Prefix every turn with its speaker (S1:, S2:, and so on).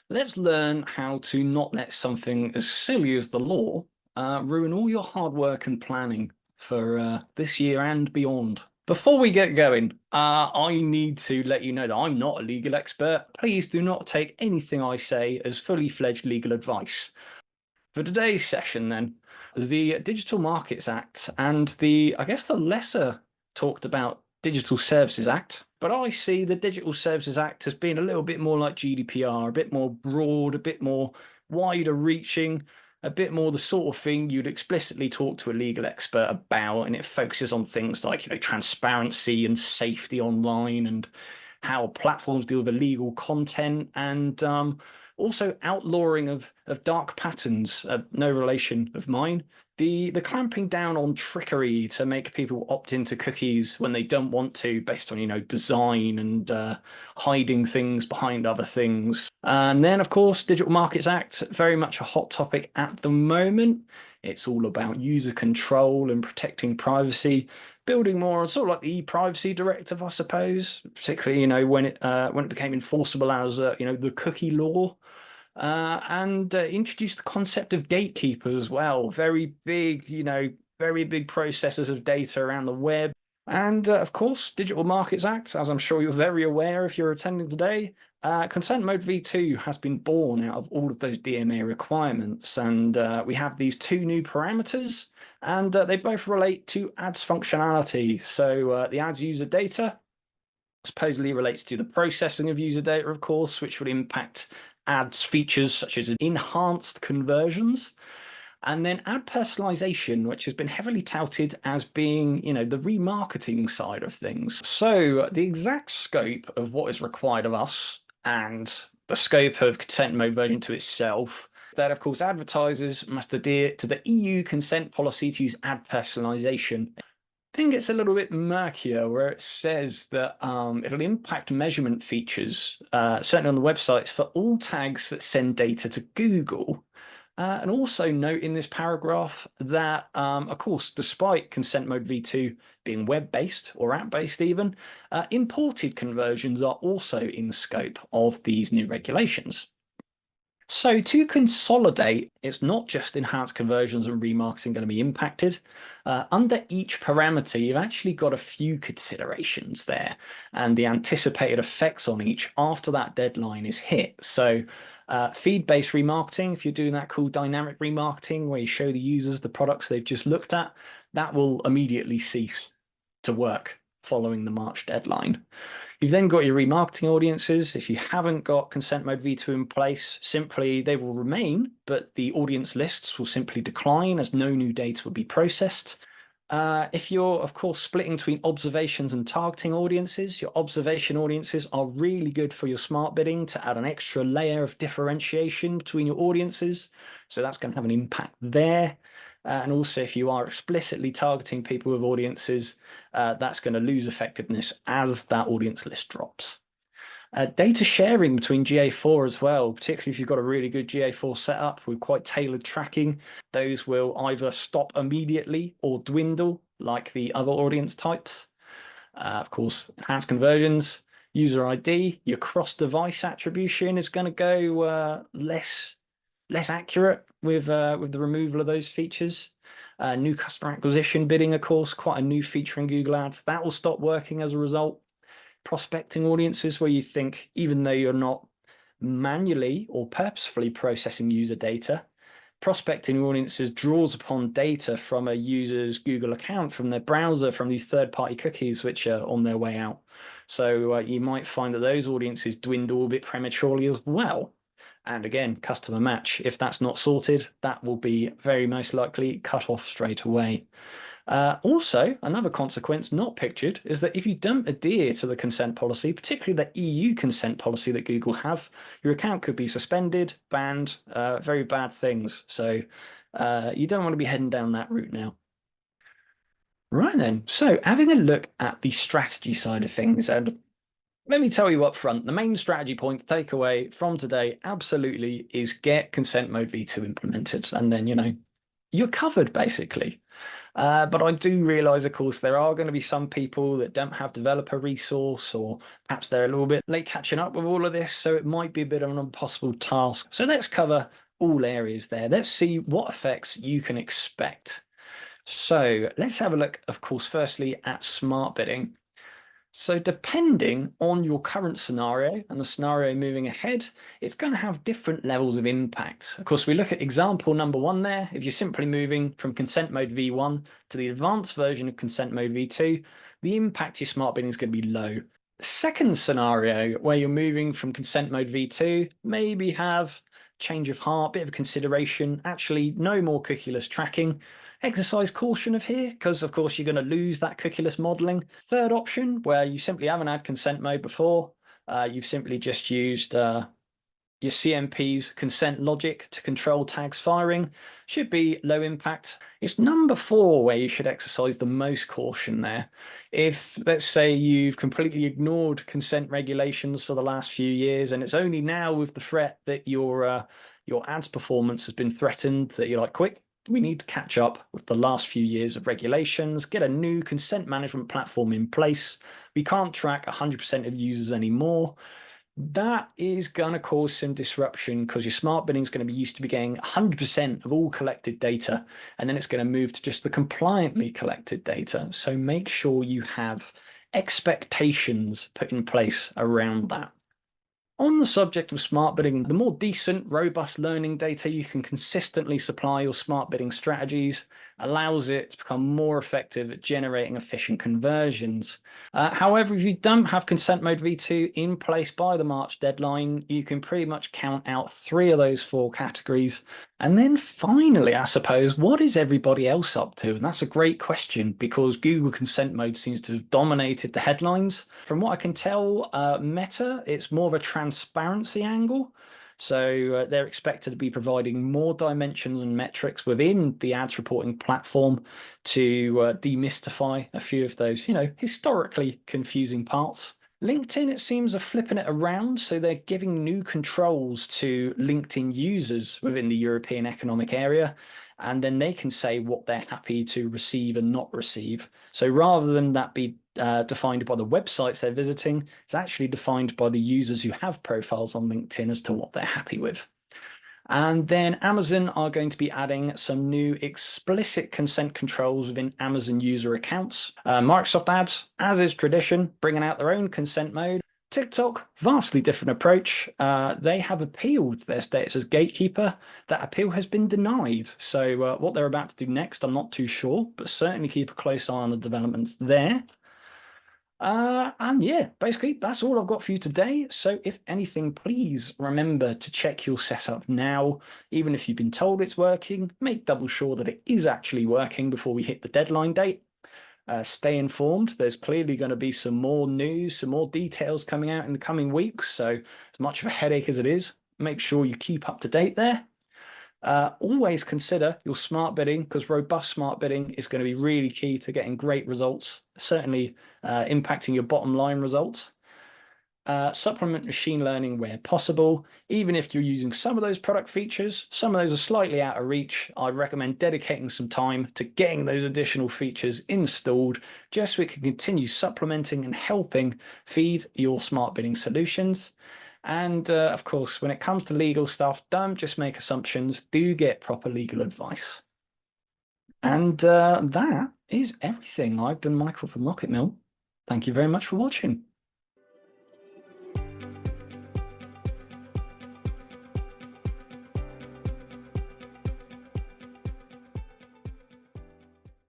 S1: Let's learn how to not let something as silly as the law ruin all your hard work and planning for this year and beyond. Before we get going, I need to let you know that I'm not a legal expert. Please do not take anything I say as fully fledged legal advice. For today's session, then, the Digital Markets Act and I guess, the lesser talked about Digital Services Act, but I see the Digital Services Act as being a little bit more like GDPR, a bit more broad, a bit more wider reaching, a bit more the sort of thing you'd explicitly talk to a legal expert about, and it focuses on things like, transparency and safety online and how platforms deal with illegal content and also outlawing of dark patterns, no relation of mine. The clamping down on trickery to make people opt into cookies when they don't want to, based on design and hiding things behind other things. And then, of course, Digital Markets Act, very much a hot topic at the moment. It's all about user control and protecting privacy, building more on sort of like the e-privacy directive, I suppose, particularly when it became enforceable as the cookie law, and introduced the concept of gatekeepers as well. Very big, very big processors of data around the web. And of course, Digital Markets Act, as I'm sure you're very aware if you're attending today, Consent Mode V2 has been born out of all of those DMA requirements. And we have these two new parameters, and they both relate to ads functionality. So the ads user data supposedly relates to the processing of user data, of course, which would impact ads features such as enhanced conversions. And then ad personalization, which has been heavily touted as being, the remarketing side of things. So the exact scope of what is required of us and the scope of consent mode version 2 itself, that of course advertisers must adhere to the EU consent policy to use ad personalization. I think it's a little bit murkier where it says that it'll impact measurement features, certainly on the websites, for all tags that send data to Google. And also note in this paragraph that, of course, despite Consent Mode V2 being web-based or app-based even, imported conversions are also in scope of these new regulations. So to consolidate, it's not just enhanced conversions and remarketing going to be impacted. Under each parameter, you've actually got a few considerations there and the anticipated effects on each after that deadline is hit. So feed-based remarketing, if you're doing that cool dynamic remarketing where you show the users the products they've just looked at, that will immediately cease to work following the March deadline. You've then got your remarketing audiences. If you haven't got Consent Mode V2 in place, simply they will remain, but the audience lists will simply decline as no new data will be processed. If you're, of course, splitting between observations and targeting audiences, your observation audiences are really good for your smart bidding to add an extra layer of differentiation between your audiences. So that's going to have an impact there. And also, if you are explicitly targeting people with audiences, that's going to lose effectiveness as that audience list drops. Data sharing between GA4 as well, particularly if you've got a really good GA4 setup with quite tailored tracking, those will either stop immediately or dwindle like the other audience types. Of course, enhanced conversions, user ID, your cross-device attribution is going to go less accurate with the removal of those features. New customer acquisition bidding, of course, quite a new feature in Google Ads. That will stop working as a result. Prospecting audiences, where you think, even though you're not manually or purposefully processing user data, prospecting audiences draws upon data from a user's Google account, from their browser, from these third-party cookies, which are on their way out. So you might find that those audiences dwindle a bit prematurely as well. And again, customer match, if that's not sorted, that will be very most likely cut off straight away. Also, another consequence not pictured is that if you don't adhere to the consent policy, particularly the EU consent policy that Google have, your account could be suspended, banned, very bad things. So you don't want to be heading down that route now. Right then, so having a look at the strategy side of things, and let me tell you up front, the main strategy point to take away from today absolutely is get Consent Mode V2 implemented, and then, you're covered basically. But I do realize, of course, there are going to be some people that don't have developer resource, or perhaps they're a little bit late catching up with all of this. So it might be a bit of an impossible task. So let's cover all areas there. Let's see what effects you can expect. So let's have a look, of course, firstly at smart bidding. So depending on your current scenario and the scenario moving ahead, it's going to have different levels of impact. Of course, we look at example number 1 there. If you're simply moving from consent mode V1 to the advanced version of consent mode V2, the impact to your smart bidding is going to be low. Second scenario, where you're moving from consent mode V2, maybe have change of heart, bit of consideration, actually no more cookieless tracking. Exercise caution of here, because of course you're going to lose that cookieless modeling. Third option, where you simply haven't had consent mode before, you've simply just used your CMP's consent logic to control tags firing, should be low impact. It's number 4 where you should exercise the most caution there. If, let's say, you've completely ignored consent regulations for the last few years, and it's only now with the threat that your ads performance has been threatened that you're like, quick, we need to catch up with the last few years of regulations, get a new consent management platform in place. We can't track 100% of users anymore. That is going to cause some disruption because your smart bidding is going to be used to be getting 100% of all collected data, and then it's going to move to just the compliantly collected data. So make sure you have expectations put in place around that. On the subject of smart bidding, the more decent, robust learning data you can consistently supply your smart bidding strategies allows it to become more effective at generating efficient conversions. However, if you don't have consent mode V2 in place by the March deadline, you can pretty much count out 3 of those 4 categories. And then finally, I suppose, what is everybody else up to? And that's a great question because Google consent mode seems to have dominated the headlines. From what I can tell, Meta, it's more of a transparency angle. So they're expected to be providing more dimensions and metrics within the ads reporting platform to demystify a few of those, historically confusing parts. LinkedIn, it seems, are flipping it around. So they're giving new controls to LinkedIn users within the European Economic Area, and then they can say what they're happy to receive and not receive. So rather than that be defined by the websites they're visiting, it's actually defined by the users who have profiles on LinkedIn as to what they're happy with. And then Amazon are going to be adding some new explicit consent controls within Amazon user accounts. Microsoft Ads, as is tradition, bringing out their own consent mode. TikTok, vastly different approach. They have appealed their status as gatekeeper. That appeal has been denied. So what they're about to do next, I'm not too sure, but certainly keep a close eye on the developments there. And yeah, basically that's all I've got for you today. So if anything, please remember to check your setup now. Even if you've been told it's working, make double sure that it is actually working before we hit the deadline date. Stay informed. There's clearly going to be some more news, some more details coming out in the coming weeks. So as much of a headache as it is, make sure you keep up to date there. Always consider your smart bidding because robust smart bidding is going to be really key to getting great results, certainly impacting your bottom line results. Supplement machine learning where possible. Even if you're using some of those product features, some of those are slightly out of reach, I recommend dedicating some time to getting those additional features installed just so we can continue supplementing and helping feed your smart bidding solutions. And of course, when it comes to legal stuff, don't just make assumptions, do get proper legal advice. And that is everything. I've been Michael from Rocket Mill. Thank you very much for watching.